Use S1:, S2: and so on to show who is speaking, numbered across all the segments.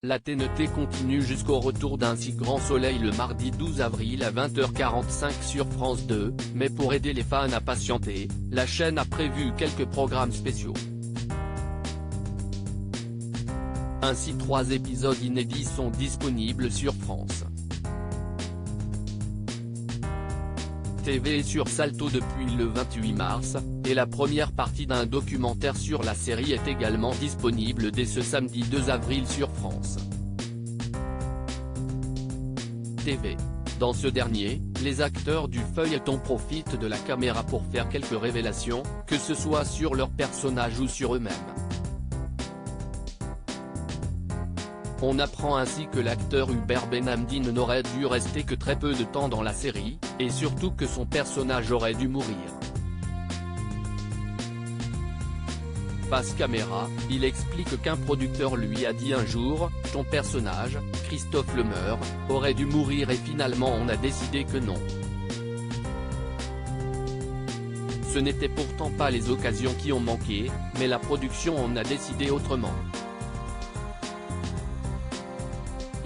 S1: La TNT continue jusqu'au retour d'un si grand soleil le mardi 12 avril à 20h45 sur France 2, mais pour aider les fans à patienter, la chaîne a prévu quelques programmes spéciaux. Ainsi 3 épisodes inédits sont disponibles sur France TV et sur Salto depuis le 28 mars, et la première partie d'un documentaire sur la série est également disponible dès ce samedi 2 avril sur France TV. Dans ce dernier, les acteurs du feuilleton profitent de la caméra pour faire quelques révélations, que ce soit sur leurs personnages ou sur eux-mêmes. On apprend ainsi que l'acteur Hubert Benhamdine n'aurait dû rester que très peu de temps dans la série, et surtout que son personnage aurait dû mourir. Face caméra, il explique qu'un producteur lui a dit un jour « Ton personnage, Christophe Lemeur, aurait dû mourir et finalement on a décidé que non ». Ce n'étaient pourtant pas les occasions qui ont manqué, mais la production en a décidé autrement.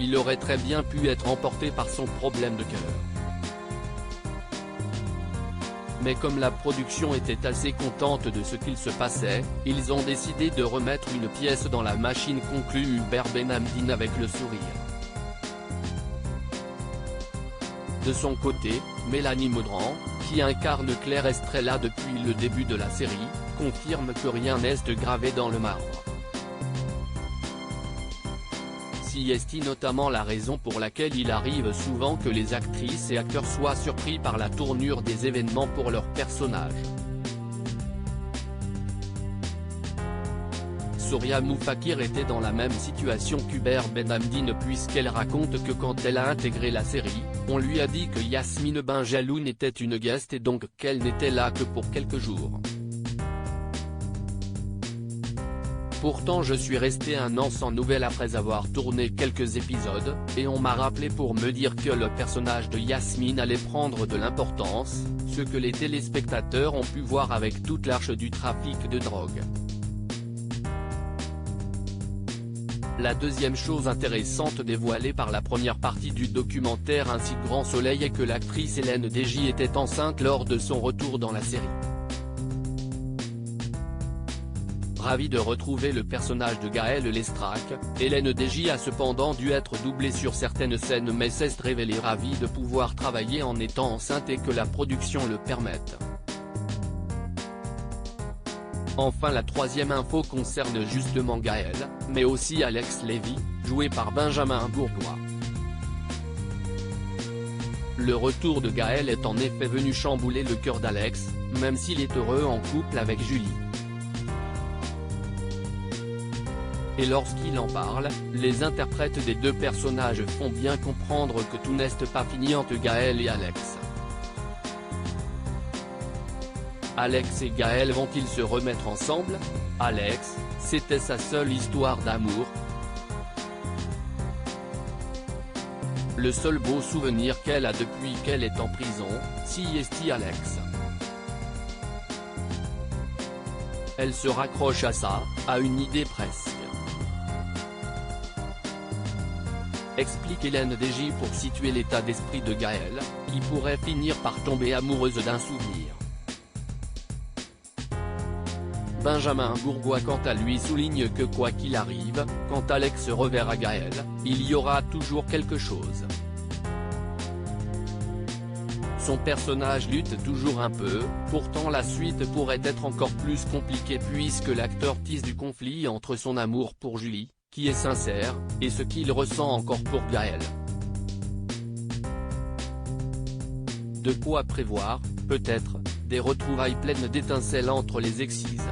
S1: Il aurait très bien pu être emporté par son problème de cœur. Mais comme la production était assez contente de ce qu'il se passait, ils ont décidé de remettre une pièce dans la machine, conclut Hubert Benhamdine avec le sourire. De son côté, Mélanie Maudran, qui incarne Claire Estrella depuis le début de la série, confirme que rien n'est gravé dans le marbre. Est notamment la raison pour laquelle il arrive souvent que les actrices et acteurs soient surpris par la tournure des événements pour leurs personnages. Souria Moufakir était dans la même situation qu'Hubert Benhamdine puisqu'elle raconte que quand elle a intégré la série, on lui a dit que Yasmine Benjaloun était une guest et donc qu'elle n'était là que pour quelques jours. Pourtant je suis resté un an sans nouvelles après avoir tourné quelques épisodes, et on m'a rappelé pour me dire que le personnage de Yasmine allait prendre de l'importance, ce que les téléspectateurs ont pu voir avec toute l'arche du trafic de drogue. La deuxième chose intéressante dévoilée par la première partie du documentaire Un si grand soleil est que l'actrice Hélène Degy était enceinte lors de son retour dans la série. Ravie de retrouver le personnage de Gaël Lestrac, Hélène Degy a cependant dû être doublée sur certaines scènes mais s'est révélée ravie de pouvoir travailler en étant enceinte et que la production le permette. Enfin la troisième info concerne justement Gaël, mais aussi Alex Lévy, joué par Benjamin Bourgois. Le retour de Gaël est en effet venu chambouler le cœur d'Alex, même s'il est heureux en couple avec Julie. Et lorsqu'il en parle, les interprètes des deux personnages font bien comprendre que tout n'est pas fini entre Gaël et Alex. Alex et Gaël vont-ils se remettre ensemble? Alex, c'était sa seule histoire d'amour. Le seul beau souvenir qu'elle a depuis qu'elle est en prison, si est Alex. Elle se raccroche à ça, à une idée presque. Explique Hélène Degy pour situer l'état d'esprit de Gaël, qui pourrait finir par tomber amoureuse d'un souvenir. Benjamin Bourgois quant à lui souligne que quoi qu'il arrive, quand Alex reverra Gaël, il y aura toujours quelque chose. Son personnage lutte toujours un peu, pourtant la suite pourrait être encore plus compliquée puisque l'acteur tisse du conflit entre son amour pour Julie, qui est sincère, et ce qu'il ressent encore pour Gaël. De quoi prévoir, peut-être, des retrouvailles pleines d'étincelles entre les excises.